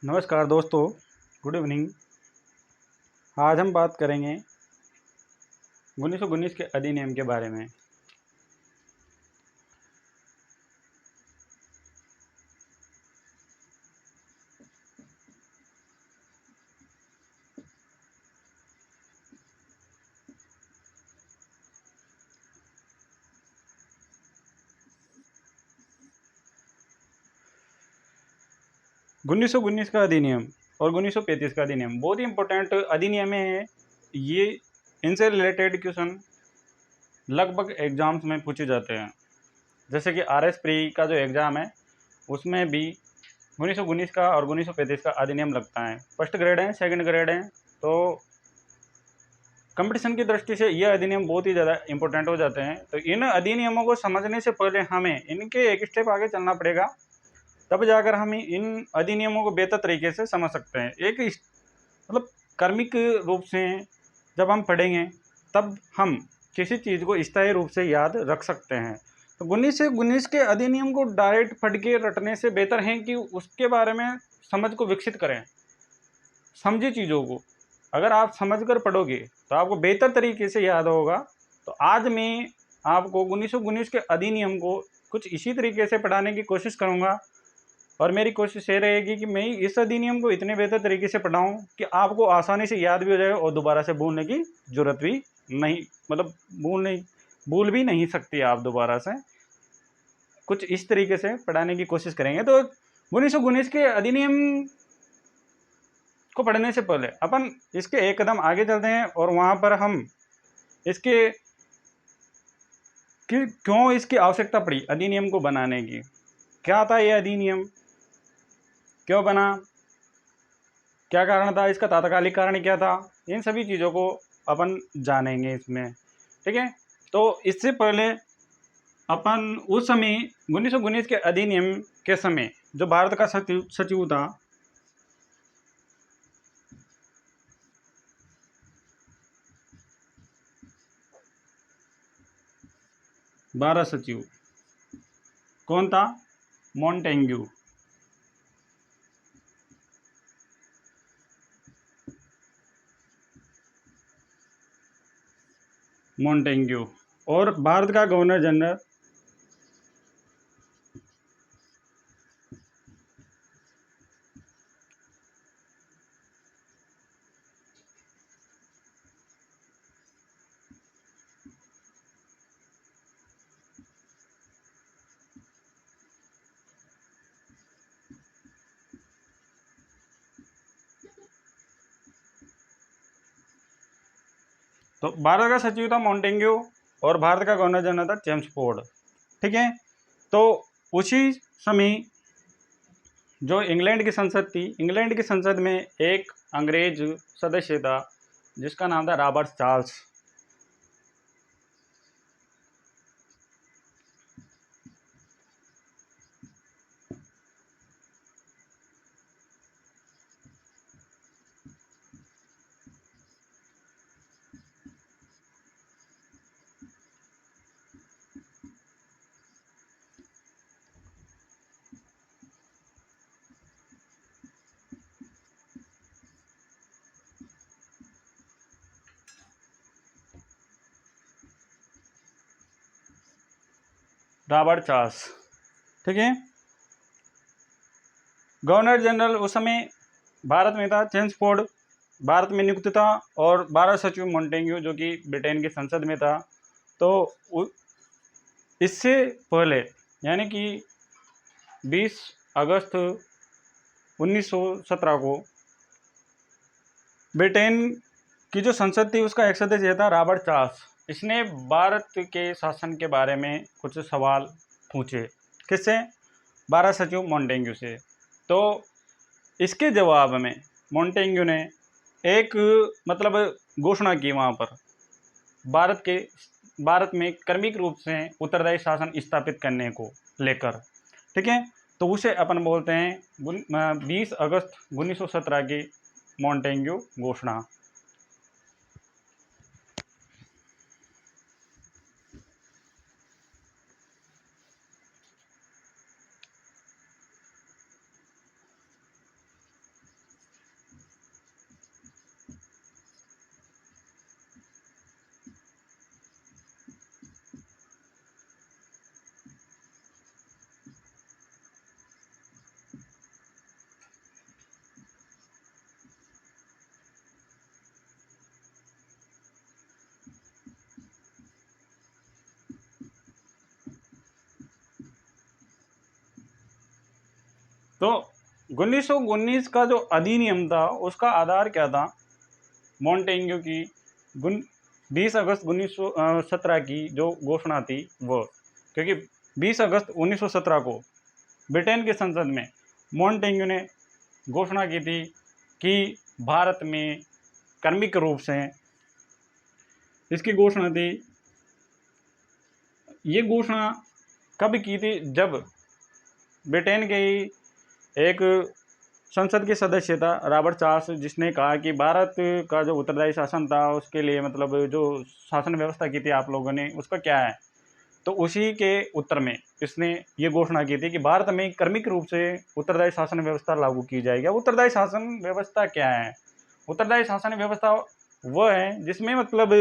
नमस्कार दोस्तों, good evening. आज हम बात करेंगे 1919 के अधिनियम के बारे में। उन्नीस सौ उन्नीस का अधिनियम और 1935 का अधिनियम बहुत ही इंपॉर्टेंट अधिनियम है। ये इनसे रिलेटेड क्वेश्चन लगभग एग्जाम्स में पूछे जाते हैं। जैसे कि RS प्री का जो एग्ज़ाम है उसमें भी 1919 का और 1935 का अधिनियम लगता है। फर्स्ट ग्रेड है, सेकंड ग्रेड है, तो कंपटीशन की दृष्टि से ये अधिनियम बहुत ही ज़्यादा इंपॉर्टेंट हो जाते हैं। तो इन अधिनियमों को समझने से पहले हमें इनके एक स्टेप आगे चलना पड़ेगा, तब जाकर हम इन अधिनियमों को बेहतर तरीके से समझ सकते हैं। एक मतलब कर्मिक रूप से जब हम पढ़ेंगे तब हम किसी चीज़ को स्थायी रूप से याद रख सकते हैं। तो 1919 के अधिनियम को डायरेक्ट पढ़ के रटने से बेहतर है कि उसके बारे में समझ को विकसित करें, समझे चीज़ों को। अगर आप समझ कर पढ़ोगे तो आपको बेहतर तरीके से याद होगा। तो आज मैं आपको 1919 के अधिनियम को कुछ इसी तरीके से पढ़ाने की कोशिश करूँगा, और मेरी कोशिश ये रहेगी कि मैं इस अधिनियम को इतने बेहतर तरीके से पढ़ाऊँ कि आपको आसानी से याद भी हो जाए और दोबारा से भूलने की ज़रूरत भी नहीं, मतलब भूल भी नहीं सकती आप दोबारा से। कुछ इस तरीके से पढ़ाने की कोशिश करेंगे। तो 1919 के अधिनियम को पढ़ने से पहले अपन इसके एक कदम आगे चलते हैं और वहाँ पर हम इसके कि क्यों इसकी आवश्यकता पड़ी अधिनियम को बनाने की, क्या था ये अधिनियम, क्यों बना, क्या कारण था, इसका तात्कालिक कारण क्या था, इन सभी चीज़ों को अपन जानेंगे इसमें। ठीक है। तो इससे पहले अपन उस समय 1919 के अधिनियम के समय जो भारत का सचिव था, भारत सचिव कौन था? मॉन्टेग्यू। मॉन्टेग्यू। और भारत का गवर्नर जनरल तो भारत का सचिव था मॉन्टेग्यू और भारत का गवर्नर जनरल था चेम्सफोर्ड। ठीक है। तो उसी समय जो इंग्लैंड की संसद थी, इंग्लैंड की संसद में एक अंग्रेज सदस्य था जिसका नाम था रॉबर्ट चार्ल्स। Robert Charles. ठीक है। गवर्नर जनरल उस समय भारत में था, चेम्सफोर्ड भारत में नियुक्त था, और भारत सचिव मॉन्टेग्यू जो कि ब्रिटेन की संसद में था। तो इससे पहले यानी कि 20 अगस्त 1917 को ब्रिटेन की जो संसद थी उसका एक सदस्य था रॉबर्ट चार्ल्स। इसने भारत के शासन के बारे में कुछ सवाल पूछे। किससे? भारत सचिव मॉन्टेग्यू से। तो इसके जवाब में मॉन्टेग्यू ने एक मतलब घोषणा की वहाँ पर भारत में क्रमिक रूप से उत्तरदायी शासन स्थापित करने को लेकर। ठीक है। तो उसे अपन बोलते हैं 20 अगस्त 1917 की मॉन्टेग्यू घोषणा। तो 1919 का जो अधिनियम था उसका आधार क्या था? मोंटेग्यू की 20 अगस्त 1917 की जो घोषणा थी वो, क्योंकि 20 अगस्त 1917 को ब्रिटेन की संसद में मोंटेग्यू ने घोषणा की थी कि भारत में क्रमिक रूप से, इसकी घोषणा थी, ये घोषणा कब की थी? जब ब्रिटेन के ही एक संसद के सदस्य था रॉबर्ट चार्ल्स, जिसने कहा कि भारत का जो उत्तरदायी शासन था उसके लिए, मतलब जो शासन व्यवस्था की थी आप लोगों ने, उसका क्या है? तो उसी के उत्तर में इसने ये घोषणा की थी कि भारत में क्रमिक रूप से उत्तरदायी शासन व्यवस्था लागू की जाएगी। उत्तरदायी शासन व्यवस्था क्या है? उत्तरदायी शासन व्यवस्था वह है जिसमें मतलब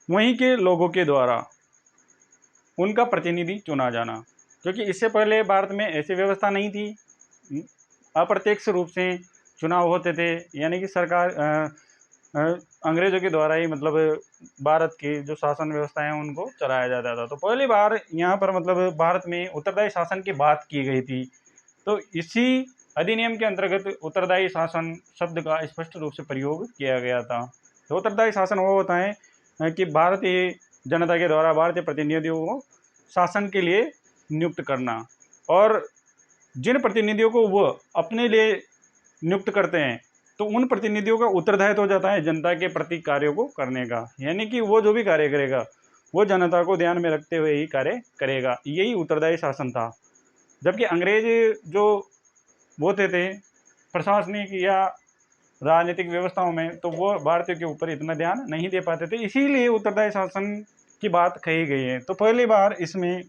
वहीं के लोगों के द्वारा उनका प्रतिनिधि चुना जाना, क्योंकि इससे पहले भारत में ऐसी व्यवस्था नहीं थी। अप्रत्यक्ष रूप से चुनाव होते थे, यानी कि सरकार अंग्रेजों के द्वारा ही मतलब भारत की जो शासन व्यवस्था है उनको चलाया जाता था। तो पहली बार यहाँ पर मतलब भारत में उत्तरदायी शासन की बात की गई थी। तो इसी अधिनियम के अंतर्गत उत्तरदायी शासन शब्द का स्पष्ट रूप से प्रयोग किया गया था। तो उत्तरदायी शासन वो होता है कि भारतीय जनता के द्वारा भारतीय प्रतिनिधियों को शासन के लिए नियुक्त करना, और जिन प्रतिनिधियों को वो अपने लिए नियुक्त करते हैं तो उन प्रतिनिधियों का उत्तरदायित्व हो जाता है जनता के प्रति कार्यों को करने का, यानी कि वो जो भी कार्य करेगा वो जनता को ध्यान में रखते हुए ही कार्य करेगा। यही उत्तरदायी शासन था। जबकि अंग्रेज जो होते थे प्रशासनिक या राजनीतिक व्यवस्थाओं में, तो वो भारतीयों के ऊपर इतना ध्यान नहीं दे पाते थे, इसीलिए उत्तरदायी शासन की बात कही गई है। तो पहली बार इसमें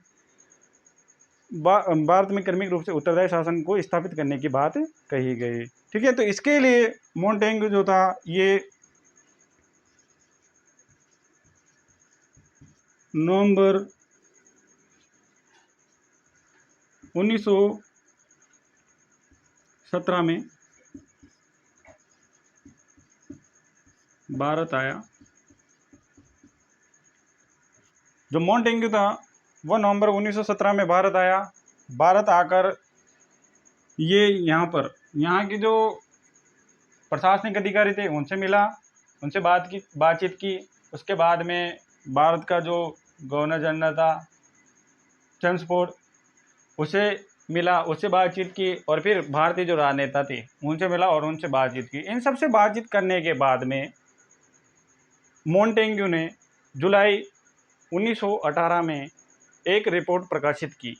भारत में क्रमिक रूप से उत्तरदायी शासन को स्थापित करने की बात कही गई। ठीक है, तो इसके लिए मोंटेग्यू जो था ये नवंबर 1917 में भारत आया। जो मोंटेग्यू था वो नवंबर 1917 में भारत आया। भारत आकर ये यहाँ की जो प्रशासनिक अधिकारी थे उनसे मिला, उनसे बातचीत की। उसके बाद में भारत का जो गवर्नर जनरल था चेम्सफोर्ड, उसे मिला, उससे बातचीत की, और फिर भारतीय जो राजनेता थे उनसे मिला और उनसे बातचीत की। इन सबसे बातचीत करने के बाद में मोंटेग्यू ने जुलाई 1918 में एक रिपोर्ट प्रकाशित की।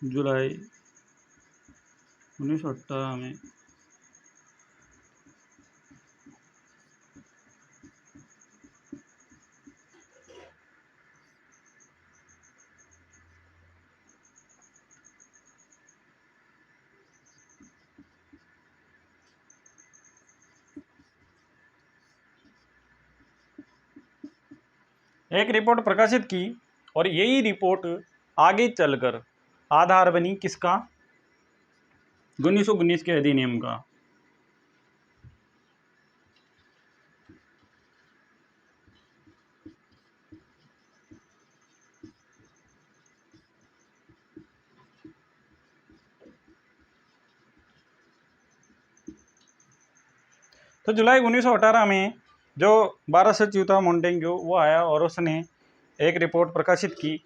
जुलाई 1918 में एक रिपोर्ट प्रकाशित की, और यही रिपोर्ट आगे चलकर आधार बनी किसका? 1919 के अधिनियम का। तो जुलाई 1918 में जो भारत सचिव था मोंटेग्यू, वो आया और उसने एक रिपोर्ट प्रकाशित की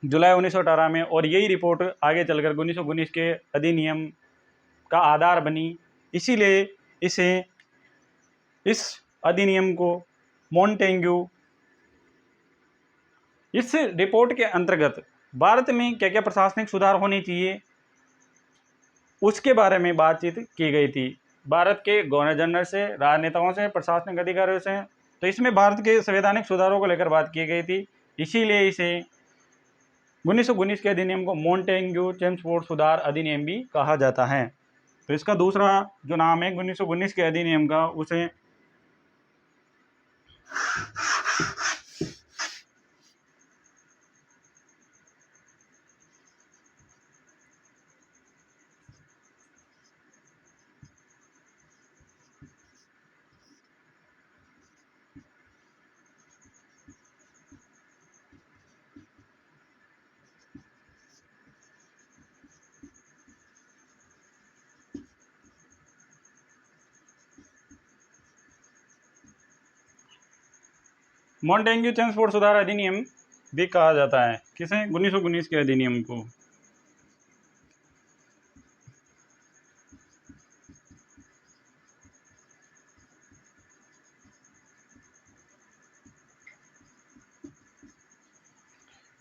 जुलाई 1918 में, और यही रिपोर्ट आगे चलकर 1919 के अधिनियम का आधार बनी। इसीलिए इसे इस अधिनियम को मोंटेग्यू, इस रिपोर्ट के अंतर्गत भारत में क्या क्या प्रशासनिक सुधार होने चाहिए उसके बारे में बातचीत की गई थी, भारत के गवर्नर जनरल से, राजनेताओं से, प्रशासनिक अधिकारियों से। तो इसमें भारत के संवैधानिक सुधारों को लेकर बात की गई थी। इसीलिए इसे 1919 के अधिनियम को मोंटेग्यू चेम्सफोर्ड सुधार अधिनियम भी कहा जाता है। तो इसका दूसरा जो नाम है 1919 के अधिनियम का, उसे मॉन्टेग्यू चेम्सफोर्ड सुधार अधिनियम भी कहा जाता है। किसे? 1919 के अधिनियम को।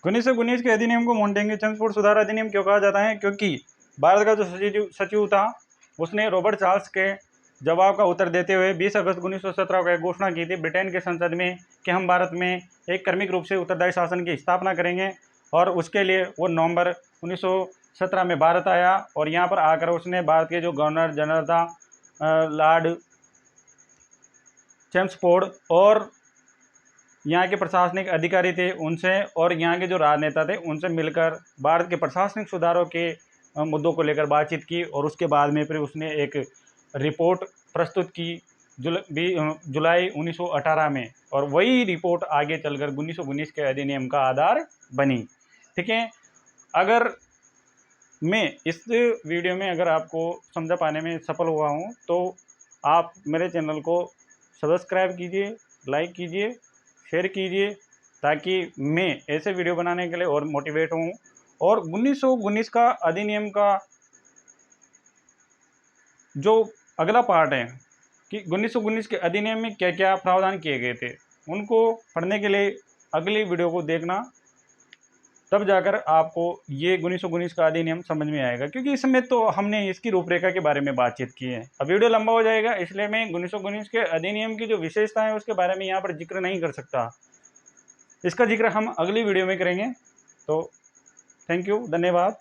उन्नीस सौ उन्नीस के अधिनियम को मॉन्टेग्यू चेम्सफोर्ड सुधार अधिनियम क्यों कहा जाता है? क्योंकि भारत का जो सचिव था उसने रॉबर्ट चार्ल्स के जवाब का उत्तर देते हुए 20 अगस्त 1917 को एक घोषणा की थी ब्रिटेन के संसद में कि हम भारत में एक क्रमिक रूप से उत्तरदायी शासन की स्थापना करेंगे, और उसके लिए वो नवंबर 1917 में भारत आया और यहाँ पर आकर उसने भारत के जो गवर्नर जनरल था लॉर्ड चेम्सफोर्ड और यहाँ के प्रशासनिक अधिकारी थे उनसे और यहाँ के जो राजनेता थे उनसे मिलकर भारत के प्रशासनिक सुधारों के मुद्दों को लेकर बातचीत की, और उसके बाद में फिर उसने एक रिपोर्ट प्रस्तुत की जुलाई 1918 में, और वही रिपोर्ट आगे चलकर 1919 के अधिनियम का आधार बनी। ठीक है, अगर मैं इस वीडियो में अगर आपको समझा पाने में सफल हुआ हूँ तो आप मेरे चैनल को सब्सक्राइब कीजिए, लाइक कीजिए, शेयर कीजिए, ताकि मैं ऐसे वीडियो बनाने के लिए और मोटिवेट हूँ। और 1919 का अधिनियम का जो अगला पार्ट है कि 1919 के अधिनियम में क्या क्या प्रावधान किए गए थे, उनको पढ़ने के लिए अगली वीडियो को देखना, तब जाकर आपको ये 1919 का अधिनियम समझ में आएगा। क्योंकि इसमें तो हमने इसकी रूपरेखा के बारे में बातचीत की है, अब वीडियो लंबा हो जाएगा, इसलिए मैं 1919 के अधिनियम की जो विशेषता है उसके बारे में यहाँ पर जिक्र नहीं कर सकता। इसका जिक्र हम अगली वीडियो में करेंगे। तो थैंक यू, धन्यवाद।